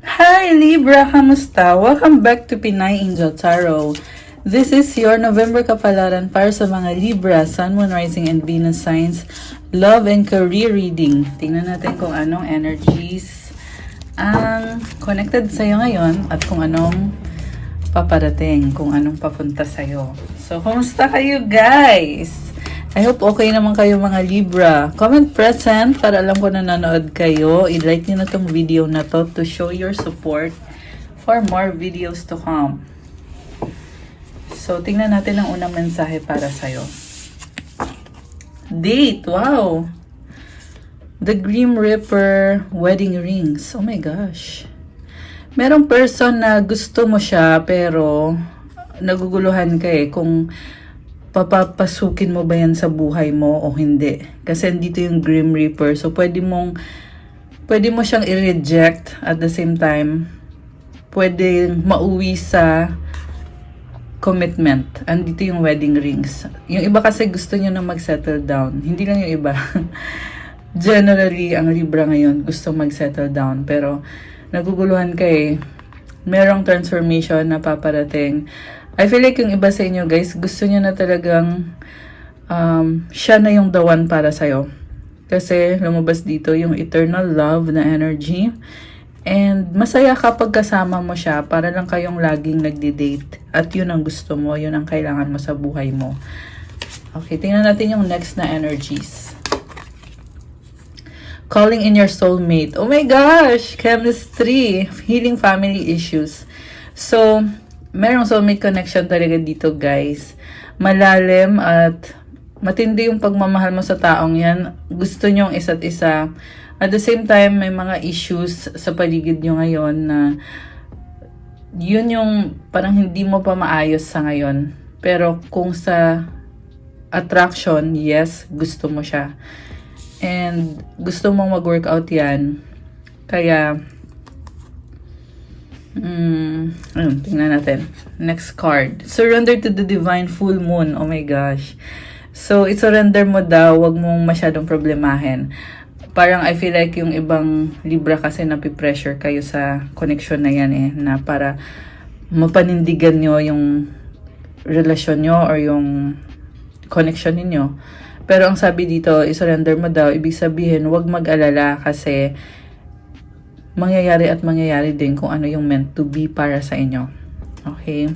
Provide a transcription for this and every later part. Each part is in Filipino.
Hi Libra, kamusta? Welcome back to Pinay Angel Tarot. This is your November kapalaran para sa mga Libra, Sun, Moon, Rising, and Venus signs, love and career reading. Tingnan natin kung anong energies ang connected sa'yo ngayon at kung anong paparating, kung anong papunta sa'yo. So, kumusta kayo guys? I hope okay naman kayo mga Libra. Comment present para alam ko na nanood kayo. I-like nyo na tong video na to show your support for more videos to come. So, tingnan natin ang unang mensahe para sa'yo. Date! Wow! The Grim Reaper wedding rings. Oh my gosh. Merong person na gusto mo siya pero naguguluhan ka kung papapasukin mo ba yan sa buhay mo o hindi. Kasi dito yung Grim Reaper. So, pwede mo siyang i-reject at the same time, pwede mauwi sa commitment. Andito yung wedding rings. Yung iba kasi gusto nyo na mag-settle down. Hindi lang yung iba. Generally, ang Libra ngayon gusto mag-settle down. Pero, naguguluhan ka merong transformation na paparating. I feel like yung iba sa inyo guys, gusto niyo na talagang siya na yung the one para sa'yo. Kasi lumabas dito yung eternal love na energy. And masaya kapag kasama mo siya para lang kayong laging nagdi-date. At yun ang gusto mo, yun ang kailangan mo sa buhay mo. Okay, tingnan natin yung next na energies. Calling in your soulmate. Oh my gosh! Chemistry. Healing family issues. So, merong soulmate connection talaga dito guys. Malalim at matindi yung pagmamahal mo sa taong yan. Gusto nyong isa't isa. At the same time, may mga issues sa paligid nyo ngayon na yun yung parang hindi mo pa maayos sa ngayon. Pero kung sa attraction, yes, gusto mo siya. And gusto mong mag-workout yan. Kaya tingnan natin. Next card. Surrender to the divine full moon. Oh my gosh. So, i-surrender mo daw. Huwag mong masyadong problemahin. Parang I feel like yung ibang Libra kasi napipressure kayo sa connection na yan na para mapanindigan nyo yung relasyon nyo or yung connection ninyo. Pero ang sabi dito, i-surrender mo daw. Ibig sabihin, huwag mag-alala kasi mangyayari din kung ano yung meant to be para sa inyo. Okay?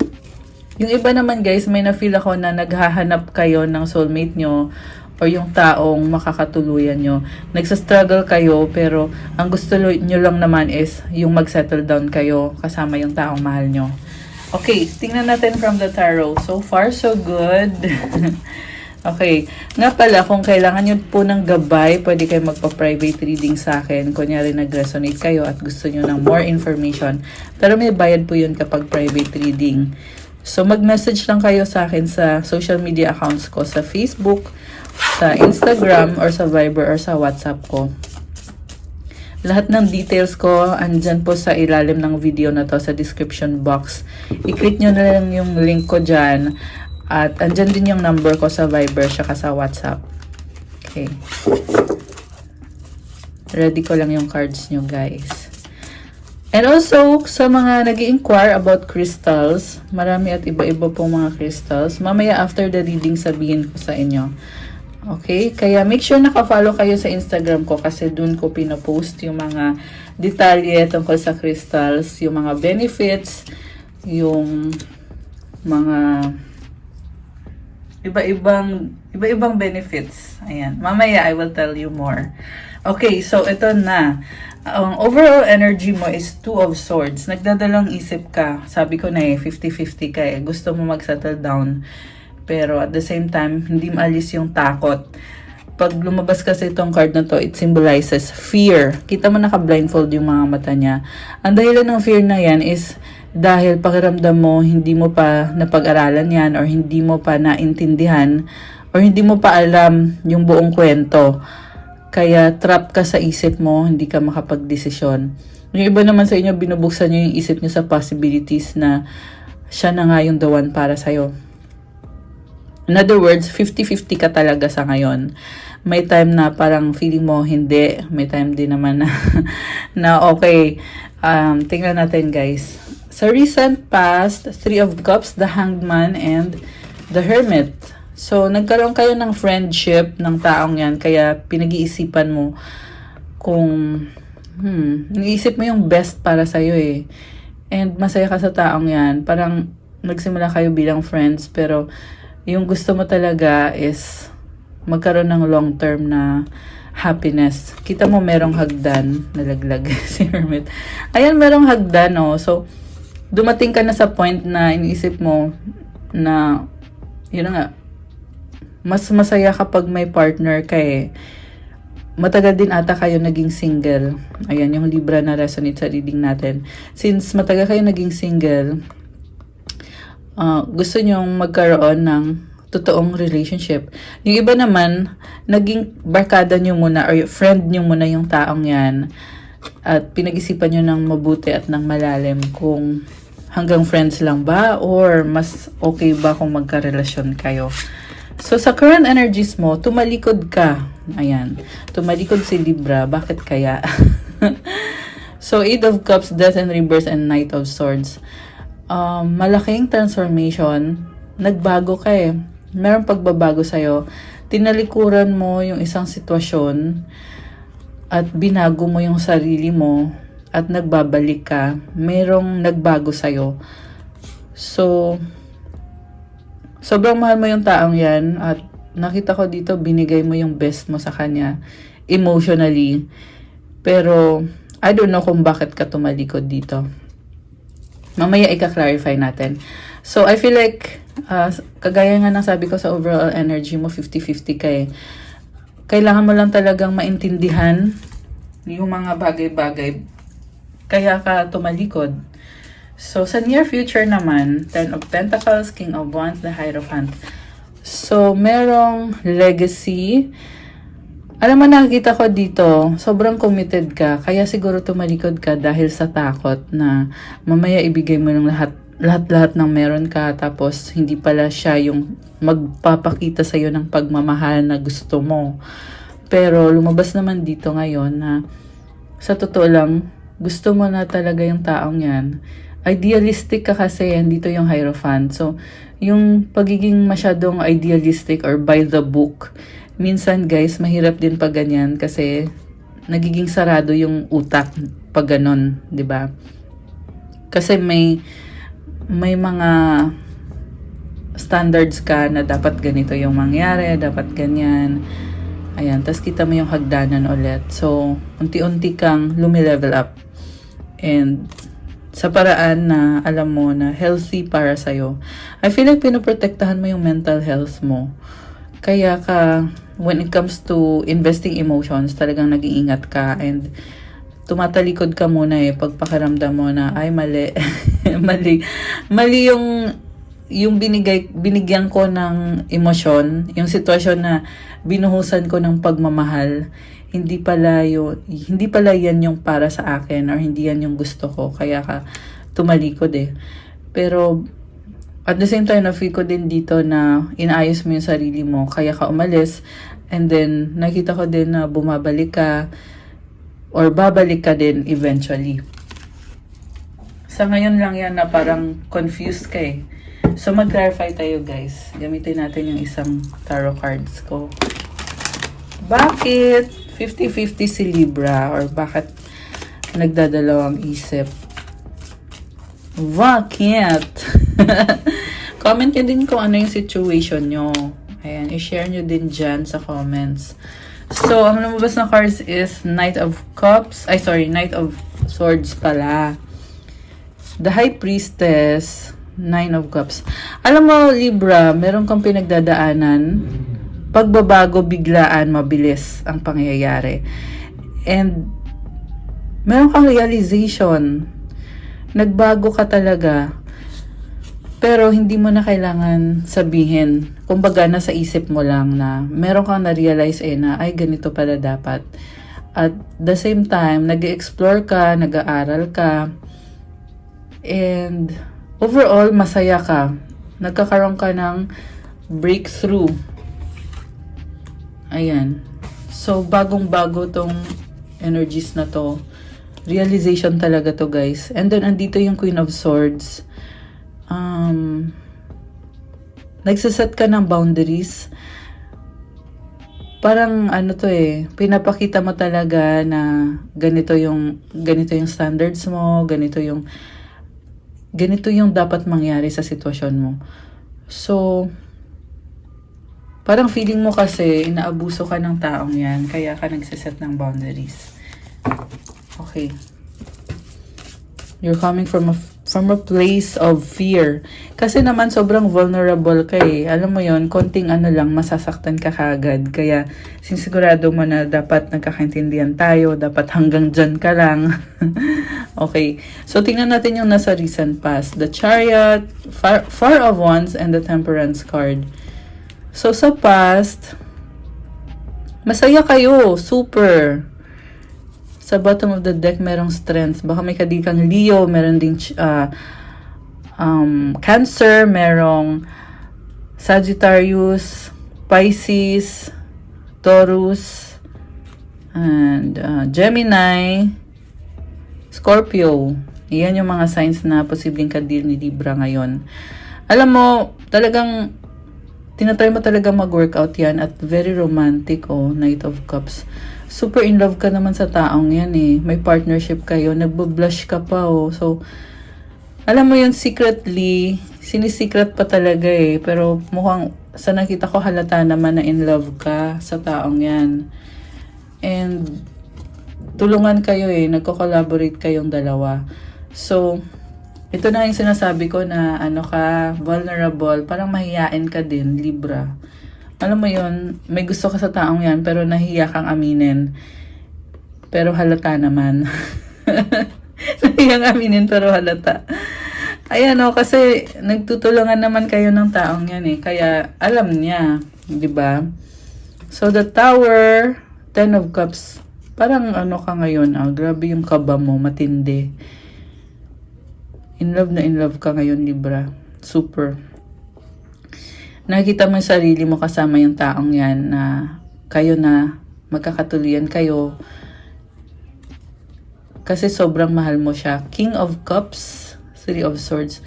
Yung iba naman guys, may na-feel ako na naghahanap kayo ng soulmate nyo o yung taong makakatuluyan nyo. Nagsastruggle kayo pero ang gusto nyo lang naman is yung mag-settle down kayo kasama yung taong mahal nyo. Okay, tingnan natin from the tarot. So far, so good. Okay. Nga pala, kung kailangan nyo po ng gabay, pwede kayo magpa-private reading sa akin. Kunyari nag-resonate kayo at gusto nyo ng more information. Pero may bayad po yun kapag private reading. So, mag-message lang kayo sa akin sa social media accounts ko, sa Facebook, sa Instagram, or sa Viber, or sa WhatsApp ko. Lahat ng details ko, andyan po sa ilalim ng video na to, sa description box. I-click nyo na lang yung link ko dyan. At andyan din yung number ko sa Viber saka sa WhatsApp. Okay. Ready ko lang yung cards nyo guys. And also, sa mga nag-i-inquire about crystals, marami at iba-iba pong mga crystals. Mamaya after the reading sabihin ko sa inyo. Okay? Kaya make sure naka-follow kayo sa Instagram ko kasi dun ko pinapost yung mga detalye tungkol sa crystals, yung mga benefits, yung mga iba-ibang benefits. Ayan. Mamaya, I will tell you more. Okay, so ito na. Ang overall energy mo is 2 of Swords. Nagdadalawang isip ka. Sabi ko na 50-50 ka Gusto mo mag-settle down. Pero at the same time, hindi maalis yung takot. Pag lumabas kasi itong card na to, it symbolizes fear. Kita mo naka-blindfold yung mga mata niya. Ang dahilan ng fear na yan is dahil pakiramdam mo, hindi mo pa napag-aralan yan or hindi mo pa naintindihan or hindi mo pa alam yung buong kwento. Kaya trap ka sa isip mo, hindi ka makapag-desisyon. Yung iba naman sa inyo, binubuksan nyo yung isip nyo sa possibilities na siya na nga yung the one para sa'yo. In other words, 50-50 ka talaga sa ngayon. May time na parang feeling mo hindi, may time din naman na, na okay, Tingnan natin guys. Sa recent past, Three of Cups, the Hanged Man, and the Hermit. So, nagkaroon kayo ng friendship ng taong yan, kaya pinag-iisipan mo kung, iniisip mo yung best para sa'yo eh. And masaya ka sa taong yan. Parang nagsimula kayo bilang friends, pero yung gusto mo talaga is magkaroon ng long-term na happiness. Kita mo merong hagdan, nalaglag si Hermit. Ayan, merong hagdan, oh. So, dumating ka na sa point na iniisip mo na, yun na nga, mas masaya kapag may partner ka eh. Matagal din ata kayo naging single. Ayan, yung Libra na resonate sa reading natin. Since matagal kayo naging single, gusto nyong magkaroon ng totoong relationship. Yung iba naman, naging barkada nyo muna or friend nyo muna yung taong yan at pinag-isipan nyo ng mabuti at ng malalim kung hanggang friends lang ba or mas okay ba kung magkarelasyon kayo. So, sa current energies mo, tumalikod ka. Ayan. Tumalikod si Libra. Bakit kaya? So, Eight of Cups, Death and Rebirth, and Knight of Swords. Malaking transformation. Nagbago ka eh. Merong pagbabago sa'yo. Tinalikuran mo yung isang sitwasyon at binago mo yung sarili mo at nagbabalik ka. Merong nagbago sa'yo. So, sobrang mahal mo yung taong yan at nakita ko dito, binigay mo yung best mo sa kanya emotionally. Pero, I don't know kung bakit ka tumalikod dito. Mamaya ika-clarify natin. So, I feel like, kagaya nga ng sabi ko sa overall energy mo, 50-50 ka eh. Kailangan mo lang talagang maintindihan yung mga bagay-bagay. Kaya ka tumalikod. So, sa near future naman, Ten of Pentacles, King of Wands, the Hierophant. So, merong legacy. Alam mo, nakikita ko dito, sobrang committed ka. Kaya siguro tumalikod ka dahil sa takot na mamaya ibigay mo ng lahat ng meron ka. Tapos, hindi pala siya yung magpapakita sa'yo ng pagmamahal na gusto mo. Pero, lumabas naman dito ngayon na sa totoo lang, gusto mo na talaga yung taong yan. Idealistic ka kasi, dito yung Hierophant. So, yung pagiging masyadong idealistic or by the book, minsan guys, mahirap din pag ganyan kasi nagiging sarado yung utak pag ganon, 'di ba? Kasi may mga standards ka na dapat ganito yung mangyari, dapat ganyan. Ayan, tas kita mo yung hagdanan ulit. So, unti-unti kang lumilevel up. And sa paraan na alam mo na healthy para sa'yo. I feel like pinoprotektahan mo yung mental health mo. Kaya ka, when it comes to investing emotions, talagang nag-iingat ka and tumatalikod ka muna eh pagpakiramdam mo na ay mali. mali yung binigyan ko ng emosyon, yung sitwasyon na binuhusan ko ng pagmamahal. Hindi pala yan yung para sa akin or hindi yan yung gusto ko. Kaya ka tumalikod eh. Pero at the same time, na-feel ko din dito na inaayos mo yung sarili mo. Kaya ka umalis. And then, nakita ko din na bumabalik ka or babalik ka din eventually. Sa ngayon lang yan na parang confused ka eh. So, mag-clarify tayo guys. Gamitin natin yung isang tarot cards ko. Bakit 50-50 si Libra or bakit nagdadalawang isip? Bakit? Comment nyo din kung ano yung situation nyo. Ayan, i-share nyo din dyan sa comments. So, ang lumabas na cards is Knight of Cups. Knight of Swords pala. The High Priestess, Nine of Cups. Alam mo, Libra, meron kang pinagdadaanan. Pagbabago, biglaan, mabilis ang pangyayari. And meron kang realization. Nagbago ka talaga. Pero hindi mo na kailangan sabihin. Kumbaga, nasa isip mo lang na meron kang na-realize na ay ganito pala dapat. At the same time, nag-explore ka, nag-aaral ka. And overall, masaya ka. Nagkakaroon ka ng breakthrough. Ayan. So, bagong-bago tong energies na to. Realization talaga to, guys. And then, andito yung Queen of Swords. Nagsaset ka ng boundaries. Parang ano to pinapakita mo talaga na ganito yung standards mo, ganito yung dapat mangyari sa sitwasyon mo. So, parang feeling mo kasi inaabuso ka ng taong yan, kaya ka nagsiset ng boundaries. Okay. You're coming from a place of fear. Kasi naman sobrang vulnerable ka Alam mo yon, konting ano lang, masasaktan ka kagad. Kaya sinisigurado mo na dapat nagkakaintindihan tayo, dapat hanggang dyan ka lang. Okay. So tingnan natin yung nasa recent past. The Chariot, Four of Wands, and the Temperance card. So sa past, masaya kayo, super. Sa bottom of the deck, merong strength. Baka may kadikang Leo, meron ding Cancer, merong Sagittarius, Pisces, Taurus, and Gemini, Scorpio. Iyan yung mga signs na posibleng kadir ni Libra ngayon. Alam mo, talagang tinatry mo talaga mag-workout yan at very romantic, Knight of Cups. Super in love ka naman sa taong yan May partnership kayo. Nagbo-blush ka pa So, alam mo yun, secretly, sinisecret pa talaga Pero mukhang, sa nakita ko halata naman na in love ka sa taong yan. And, tulungan kayo Nagko-collaborate kayong dalawa. So, ito na yung sinasabi ko na ano ka, vulnerable. Parang mahiyain ka din, Libra. Alam mo yun, may gusto ka sa taong yan, pero nahiya kang aminin. Pero halata naman. Nahiyang aminin, pero halata. Ayan kasi nagtutulungan naman kayo ng taong yan Kaya, alam niya, di ba? So, the Tower, Ten of Cups, parang ano ka ngayon, grabe yung kaba mo, matindi. In love ka ngayon, Libra. Super. Nakikita mo yung sarili mo kasama yung taong yan na kayo na magkakatuloyan kayo kasi sobrang mahal mo siya. King of Cups, Three of Swords.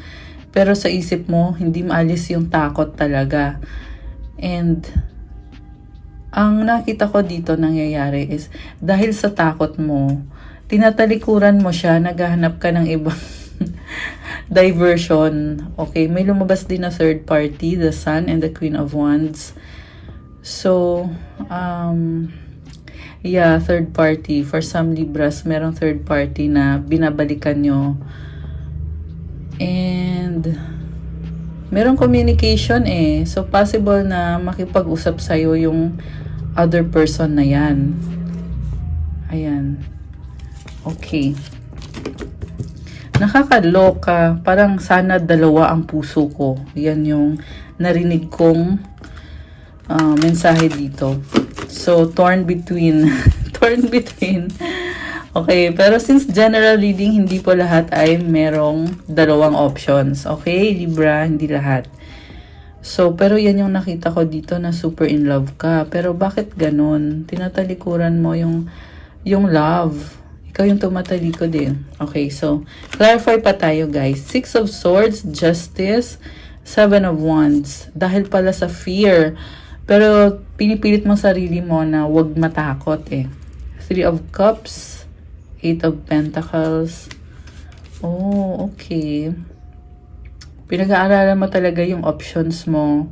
Pero sa isip mo, hindi maalis yung takot talaga. And ang nakita ko dito nangyayari is dahil sa takot mo, tinatalikuran mo siya, naghahanap ka ng ibang diversion. Okay, may lumabas din na third party, the Sun and the Queen of Wands. So, yeah, third party. For some Libras, merong third party na binabalikan nyo. And, merong communication So, possible na makipag-usap sa'yo yung other person na yan. Ayan. Okay. Nakakaloka. Parang sana dalawa ang puso ko. Yan yung narinig kong mensahe dito. So, torn between. Torn between. Okay, pero since general reading, hindi po lahat ay merong dalawang options. Okay, Libra, hindi lahat. So, pero yan yung nakita ko dito na super in love ka. Pero bakit ganun? Tinatalikuran mo yung love. Ikaw yung tumatalikod din. Okay, so, clarify pa tayo, guys. Six of Swords, Justice, Seven of Wands. Dahil pala sa fear. Pero, pinipilit mo sarili mo na wag matakot Three of Cups, Eight of Pentacles. Oh, okay. Pinag-aaralan mo talaga yung options mo.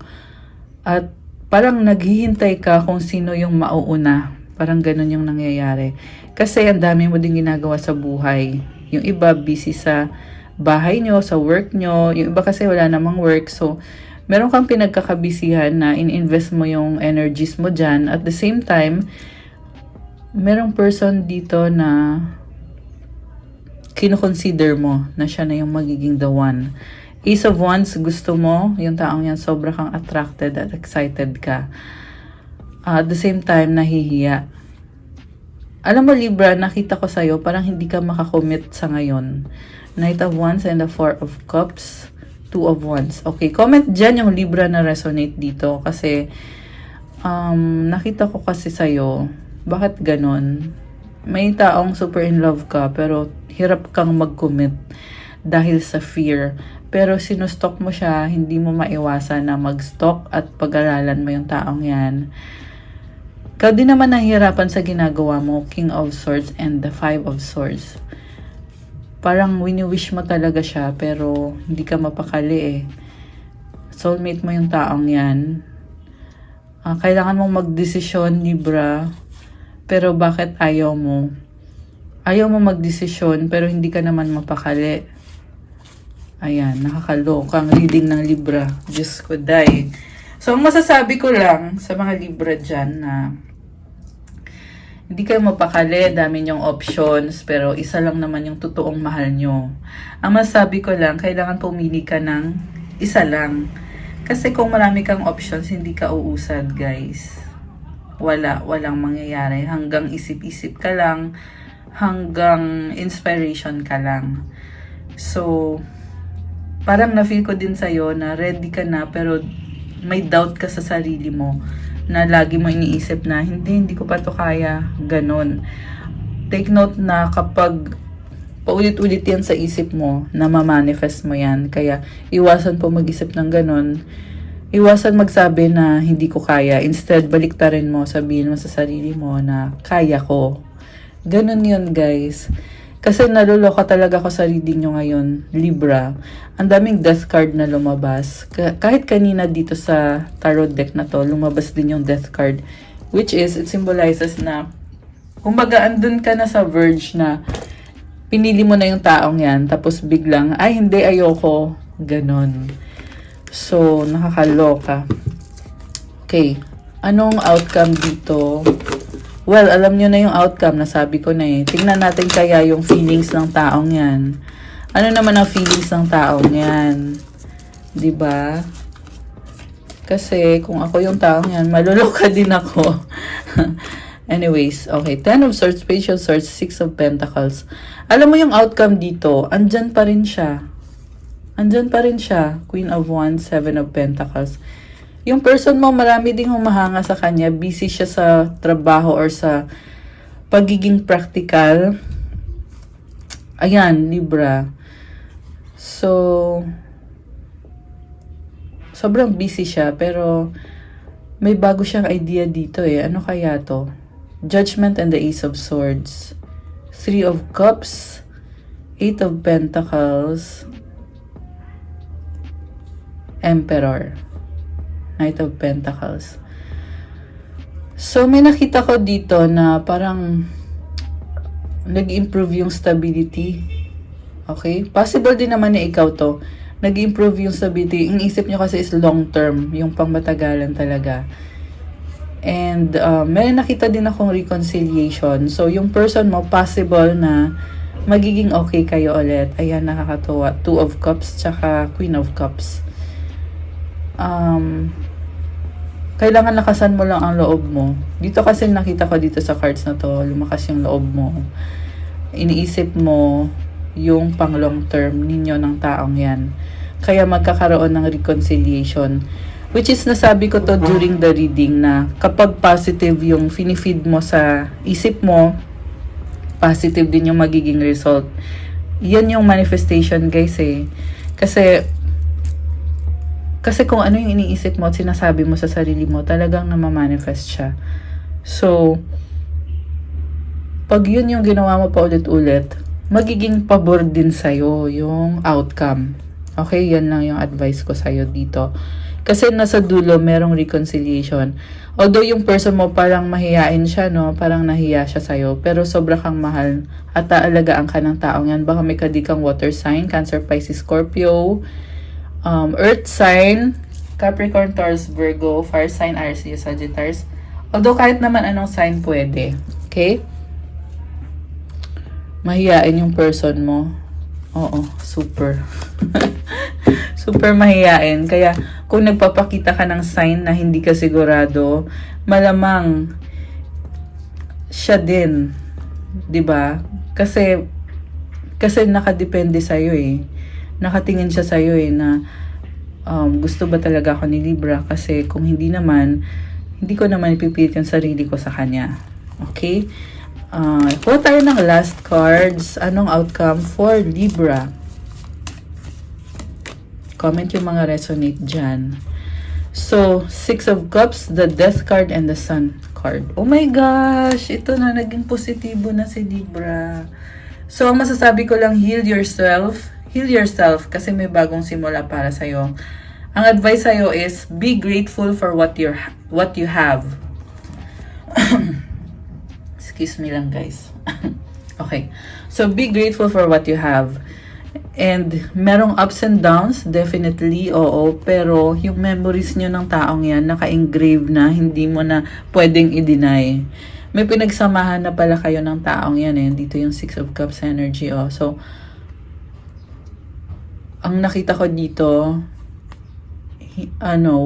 At parang naghihintay ka kung sino yung mauuna. Parang ganun yung nangyayari. Kasi ang dami mo din ginagawa sa buhay. Yung iba busy sa bahay nyo, sa work nyo. Yung iba kasi wala namang work. So, meron kang pinagkakabisihan na in-invest mo yung energies mo dyan. At the same time, merong person dito na kino-consider mo na siya na yung magiging the one. Ace of Wands, gusto mo, yung taong yan, sobra kang attracted at excited ka. At the same time, nahihiya. Alam mo, Libra, nakita ko sa'yo, parang hindi ka makakommit sa ngayon. Knight of Wands and the Four of Cups, Two of Wands. Okay, comment dyan yung Libra na resonate dito. Kasi, nakita ko kasi sa'yo, bakit ganon? may taong super in love ka pero hirap kang mag-commit dahil sa fear. Pero sinustok mo siya, hindi mo maiwasan na mag-stalk at pag-aralan mo yung taong yan. Ikaw din naman nahihirapan sa ginagawa mo, King of Swords and the Five of Swords. Parang wini-wish mo talaga siya pero hindi ka mapakali eh. Soulmate mo yung taong yan. Kailangan mong magdesisyon, Libra. Pero bakit ayaw mo? Ayaw mo magdesisyon pero hindi ka naman mapakali. Ayan, nakakalokang reading ng Libra. Diyos ko, day. So, ang masasabi ko lang sa mga Libra dyan na hindi kayo mapakali, dami niyong options, pero isa lang naman yung totoong mahal nyo. Ang masasabi ko lang, kailangan pumili ka ng isa lang. Kasi kung marami kang options, hindi ka uusad, guys. Walang mangyayari. Hanggang isip-isip ka lang, hanggang inspiration ka lang. So, parang na-feel ko din sa'yo na ready ka na, pero may doubt ka sa sarili mo na lagi mo iniisip na hindi ko pa to kaya, ganon. Take note na kapag paulit-ulit yan sa isip mo, na ma-manifest mo yan. Kaya iwasan po mag-isip ng ganon. Iwasan magsabi na hindi ko kaya. Instead, baliktarin mo, sabihin mo sa sarili mo na kaya ko. Ganon yun, guys. Kasi naluloka talaga ako sa reading nyo ngayon, Libra. Ang daming death card na lumabas. Kahit kanina dito sa tarot deck na to, lumabas din yung death card. Which is, it symbolizes na, kumbaga andun ka na sa verge na pinili mo na yung taong yan, tapos biglang, ay hindi, ayoko. Ganon. So, nakakaloka. Okay. Anong outcome dito? Well, alam nyo na yung outcome, nasabi ko na eh. Tingnan natin kaya yung feelings ng taong yan. Ano naman ang feelings ng taong yan? 'Di ba? Kasi kung ako yung taong yan, maluloka din ako. Anyways, okay. 10 of Swords, Page of Swords, 6 of Pentacles. Alam mo yung outcome dito, andyan pa rin siya. Andyan pa rin siya. Queen of Wands, 7 of Pentacles. Yung person mo, marami ding humahanga sa kanya. Busy siya sa trabaho or sa pagiging practical. Ayan, Libra. So, sobrang busy siya. Pero, may bago siyang idea dito eh. Ano kaya to? Judgment and the Ace of Swords. 3 of Cups. 8 of Pentacles. Emperor. Knight of Pentacles. So, may nakita ko dito na parang nag-improve yung stability. Okay? Possible din naman na ikaw to. Nag-improve yung stability. Ang isip nyo kasi is long term. Yung pangmatagalan talaga. And, may nakita din akong reconciliation. So, yung person mo, possible na magiging okay kayo ulit. Ayan, nakakatuwa. 2 of Cups, tsaka Queen of Cups. Kailangan lakasan mo lang ang loob mo. Dito kasi nakita ko dito sa cards na to, lumakas yung loob mo. Iniisip mo yung pang long term ninyo ng taong yan. Kaya magkakaroon ng reconciliation. Which is nasabi ko to during the reading na kapag positive yung finifeed mo sa isip mo, positive din yung magiging result. Yan yung manifestation, guys eh. Kasi kung ano yung iniisip mo at sinasabi mo sa sarili mo, talagang namamanifest siya. So, pag yun yung ginawa mo pa ulit-ulit, magiging pabor din sa'yo yung outcome. Okay, yan lang yung advice ko sa'yo dito. Kasi nasa dulo, merong reconciliation. Although yung person mo parang mahihain siya, no? Parang nahiya siya sa'yo. Pero sobra kang mahal at taalagaan ka ng taong yan. Baka may kadikang water sign, Cancer, Pisces, Scorpio, Earth sign, Capricorn, Taurus, Virgo, Fire sign, Aries, Sagittarius. Although kahit naman anong sign pwede. Okay? Mahiyain yung person mo. Oo, super. Super mahiyain. Kaya kung nagpapakita ka ng sign na hindi ka sigurado, malamang siya din. 'Di ba? Kasi nakadepende sa iyo eh. Nakatingin siya sa iyo eh na gusto ba talaga ako ni Libra, kasi kung hindi naman, hindi ko naman ipipilit yung sarili ko sa kanya. Okay? Kuha tayo ng last cards. Anong outcome for Libra? Comment yung mga resonate dyan. So, Six of Cups, the Death card, and the Sun card. Oh my gosh! Ito na, naging positibo na si Libra. So, ang masasabi ko lang, heal yourself. Heal yourself kasi may bagong simula para sa'yo. Ang advice sa'yo is, be grateful for what you have. Excuse me lang, guys. Okay. So, be grateful for what you have. And merong ups and downs, definitely, oo. Pero yung memories nyo ng taong yan, naka-engrave na, hindi mo na pwedeng i-deny. May pinagsamahan na pala kayo ng taong yan eh. Dito yung Six of Cups energy, oh. So, ang nakita ko dito,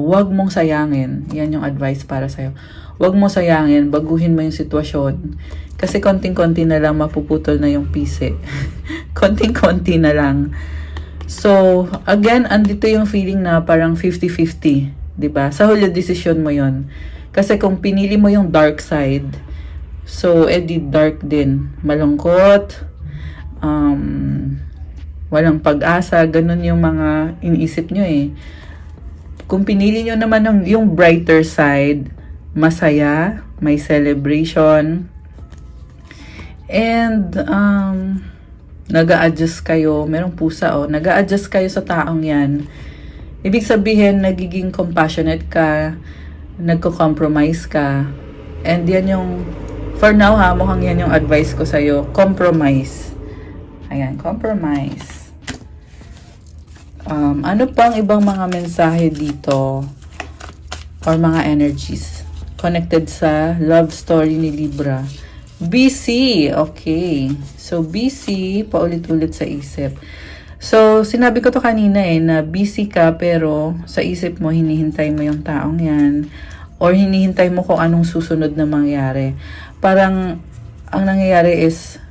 wag mong sayangin. Yan yung advice para sa'yo. Wag mo sayangin, baguhin mo yung sitwasyon. Kasi konting-konti na lang mapuputol na yung pise. Konting-konti na lang. So, again, andito yung feeling na parang 50-50. Diba? Sa huli, decision mo yon. Kasi kung pinili mo yung dark side, so, edi dark din. Malungkot, walang pag-asa, ganun yung mga iniisip nyo eh. Kung pinili nyo naman yung brighter side, masaya, may celebration, and nag-a-adjust kayo, merong pusa nag-a-adjust kayo sa taong yan. Ibig sabihin, nagiging compassionate ka, nagko-compromise ka, and yan yung, for now ha, mukhang yan yung advice ko sa'yo, compromise. Ayan, compromise. Ano pang ibang mga mensahe dito or mga energies connected sa love story ni Libra? Busy. Okay. So, busy, paulit-ulit sa isip. So, sinabi ko to kanina na busy ka pero sa isip mo, hinihintay mo yung taong yan or hinihintay mo kung anong susunod na mangyari. Parang, ang nangyayari is,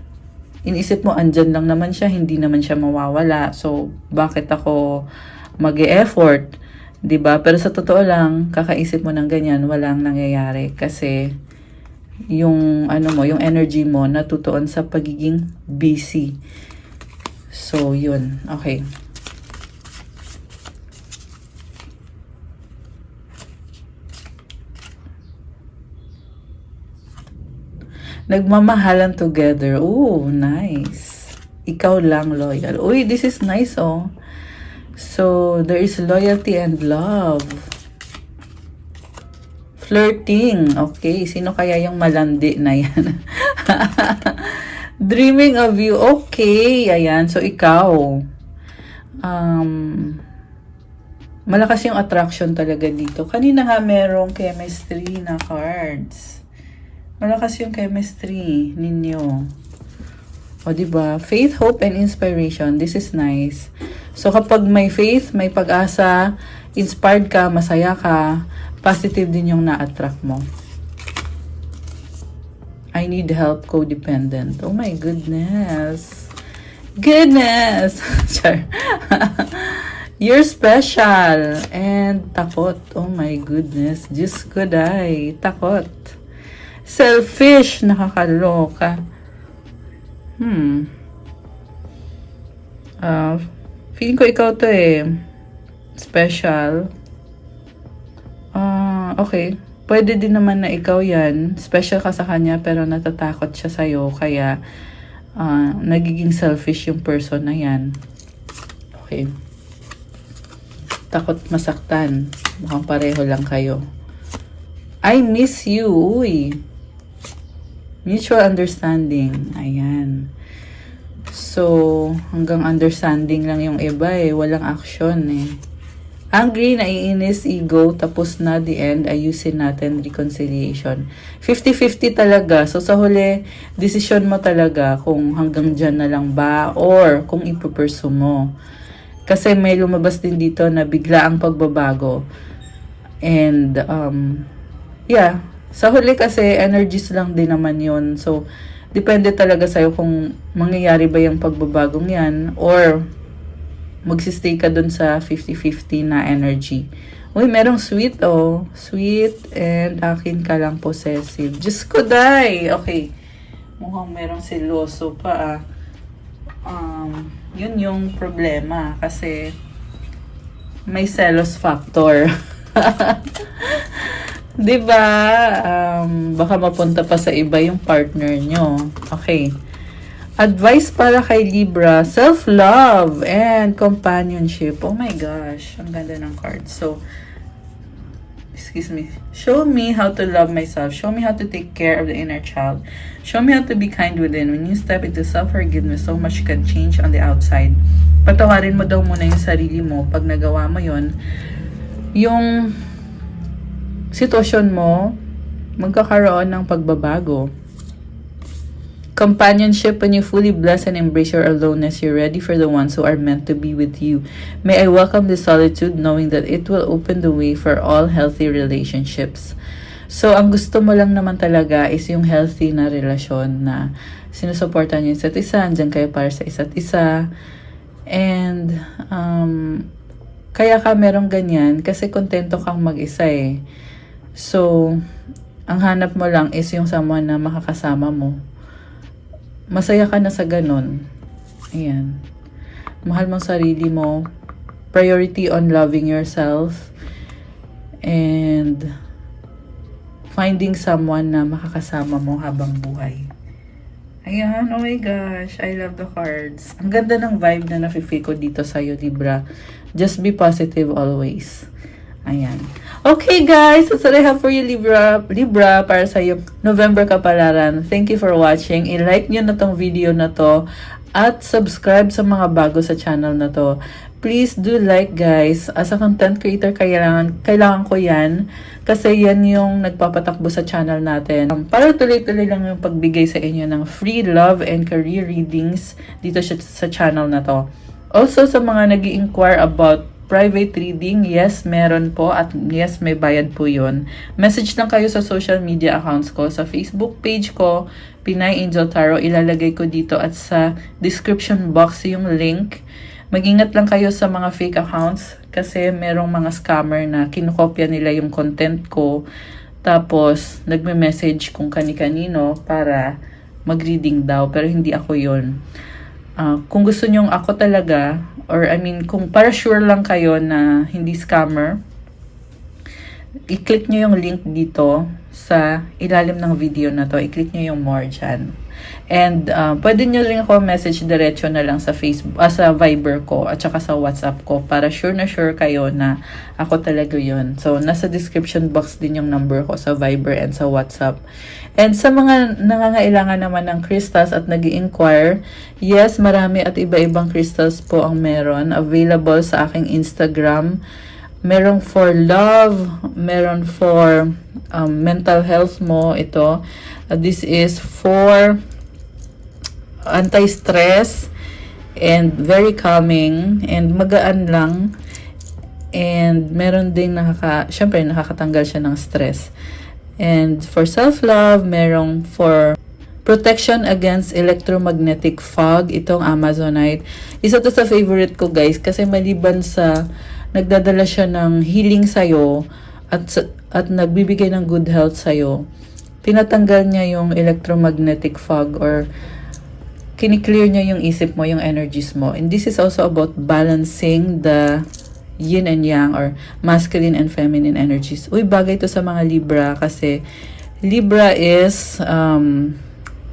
inisip mo, andyan lang naman siya, hindi naman siya mawawala. So, bakit ako mag-e-effort? Diba? Pero sa totoo lang, kakaisip mo ng ganyan, walang nangyayari. Kasi, yung, yung energy mo, natutuon sa pagiging busy. So, yun. Okay. Nagmamahalan together. Ooh, nice. Ikaw lang loyal. Uy, this is nice, oh. So, there is loyalty and love. Flirting. Okay, sino kaya yung malandi na yan? Dreaming of you. Okay, ayan. So, ikaw. Malakas yung attraction talaga dito. Kanina nga merong chemistry na cards. Malakas yung chemistry ninyo. O, diba? Faith, hope, and inspiration. This is nice. So, kapag may faith, may pag-asa, inspired ka, masaya ka, positive din yung na-attract mo. I need help, codependent. Oh my goodness. Goodness! Char. You're special. And takot. Oh my goodness. Diyos ko day. Takot. Selfish, nakakaloka. Feeling ko ikaw to special. Okay. Pwede din naman na ikaw yan. Special ka sa kanya pero natatakot siya sa'yo. Kaya, nagiging selfish yung person na yan. Okay. Takot masaktan. Mukhang pareho lang kayo. I miss you. Uy. Mutual understanding. Ayan. So, hanggang understanding lang yung iba Walang action Angry, naiinis, ego, tapos na the end, ayusin natin, reconciliation. 50-50 talaga. So, sa huli, decision mo talaga kung hanggang dyan na lang ba or kung ipupursue mo. Kasi may lumabas din dito na bigla ang pagbabago. And, yeah. Sa huli kasi, energies lang din naman yun. So, depende talaga sa'yo kung mangyayari ba yung pagbabagong yan or magsistay ka dun sa 50-50 na energy. Uy, merong sweet Sweet and akin ka lang possessive. Diyos ko, day! Okay. Mukhang merong seloso pa, ah. Yun yung problema kasi may selos factor. 'Di ba? Baka mapunta pa sa iba yung partner nyo. Okay. Advice para kay Libra, self-love and companionship. Oh my gosh, ang ganda ng card. So, excuse me. Show me how to love myself. Show me how to take care of the inner child. Show me how to be kind within. When you step into self-forgiveness, so much can change on the outside. Patawarin mo daw muna yung sarili mo. Pag nagawa mo yon, yung sitwasyon mo, magkakaroon ng pagbabago. Companionship, when you fully bless and embrace your aloneness, you're ready for the ones who are meant to be with you. May I welcome this solitude knowing that it will open the way for all healthy relationships. So, ang gusto mo lang naman talaga is yung healthy na relasyon na sinusuportan niyo isa't isa, andyan kayo para sa isa't isa. And, kaya ka merong ganyan kasi kontento kang mag-isa eh. So, ang hanap mo lang is yung someone na makakasama mo. Masaya ka na sa ganun. Ayan. Mahal mong sarili mo. Priority on loving yourself. And finding someone na makakasama mo habang buhay. Ayan. Oh my gosh. I love the cards. Ang ganda ng vibe na nafe-feel ko dito sa'yo, Libra. Just be positive always. Ayan. Okay guys, that's what I have for you, Libra. Libra, para sa yung November kapalaran. Thank you for watching. I-like nyo na tong video na to at subscribe sa mga bago sa channel na to. Please do like guys. As a content creator, kailangan ko yan kasi yan yung nagpapatakbo sa channel natin. Para tuloy-tuloy lang yung pagbigay sa inyo ng free love and career readings dito sa channel na to. Also, sa mga nag-i-inquire about private reading, yes, meron po at yes, may bayad po yun. Message lang kayo sa social media accounts ko. Sa Facebook page ko, Pinay Angel Tarot, ilalagay ko dito at sa description box yung link. Mag-ingat lang kayo sa mga fake accounts kasi merong mga scammer na kinokopya nila yung content ko tapos nagme-message kung kani-kanino para mag-reading daw pero hindi ako yun. Kung gusto nyong ako talaga, or I mean, kung para sure lang kayo na hindi scammer, i-click nyo yung link dito sa ilalim ng video na to. I-click nyo yung more dyan. And pwede nyo rin ako message diretso na lang sa Facebook, sa Viber ko at saka sa WhatsApp ko para sure na sure kayo na ako talaga yun. So, nasa description box din yung number ko sa Viber and sa WhatsApp. And sa mga nangangailangan naman ng crystals at nag-i-inquire, yes, marami at iba-ibang crystals po ang meron. Available sa aking Instagram. Meron for love, meron for mental health mo, ito. This is for anti-stress and very calming and magaan lang. And meron ding syempre nakakatanggal siya ng stress. And for self-love, merong for protection against electromagnetic fog, itong Amazonite. Isa to sa favorite ko guys kasi maliban sa nagdadala siya ng healing sa'yo at nagbibigay ng good health sa'yo, tinatanggal niya yung electromagnetic fog or kiniklear niya yung isip mo, yung energies mo. And this is also about balancing the yin and yang or masculine and feminine energies. Uy, bagay to sa mga Libra kasi Libra is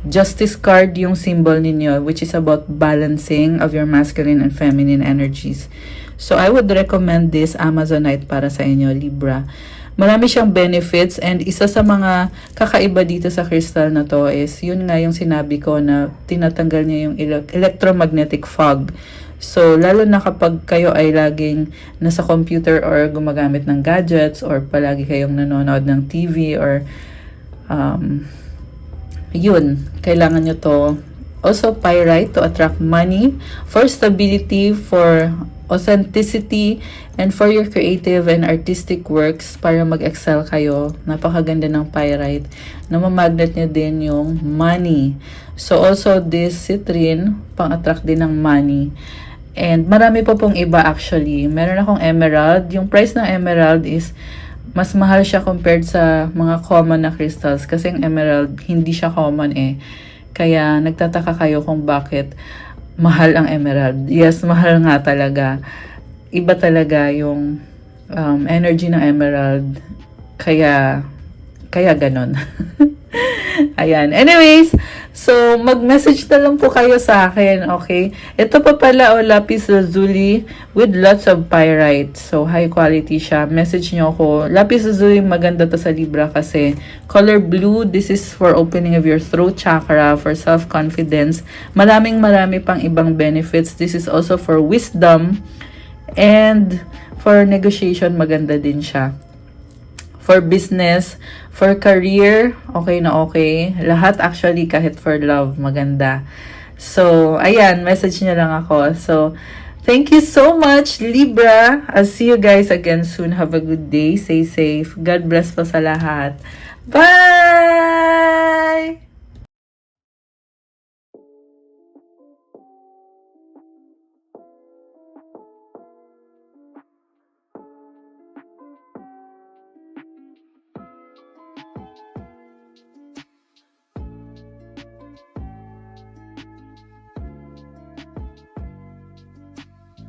Justice card yung symbol ninyo, which is about balancing of your masculine and feminine energies. So, I would recommend this Amazonite para sa inyo, Libra. Marami siyang benefits and isa sa mga kakaiba dito sa crystal na to is yun nga yung sinabi ko na tinatanggal niya yung electromagnetic fog. So, lalo na kapag kayo ay laging nasa computer or gumagamit ng gadgets or palagi kayong nanonood ng TV or yun, kailangan nyo to. Also, pyrite to attract money, for stability, for authenticity, and for your creative and artistic works para mag-excel kayo. Napakaganda ng pyrite. Namamagnet nyo din yung money. So, also this citrine, pang-attract din ng money. And marami po pong iba actually. Meron akong emerald. Yung price ng emerald is mas mahal siya compared sa mga common na crystals. Kasi yung emerald, hindi siya common eh. Kaya nagtataka kayo kung bakit mahal ang emerald. Yes, mahal nga talaga. Iba talaga yung energy ng emerald. Kaya ganon. Ayan. Anyways, so mag-message na lang po kayo sa akin, okay? Ito pa pala, lapis lazuli with lots of pyrite. So, high quality siya. Message nyo ako. Lapis lazuli, maganda to sa Libra kasi color blue, this is for opening of your throat chakra, for self-confidence. Marami pang ibang benefits. This is also for wisdom and for negotiation, maganda din siya. For business, for career, okay na okay. Lahat actually, kahit for love, maganda. So, ayan, message niya lang ako. So, thank you so much, Libra. I'll see you guys again soon. Have a good day. Stay safe. God bless po sa lahat. Bye!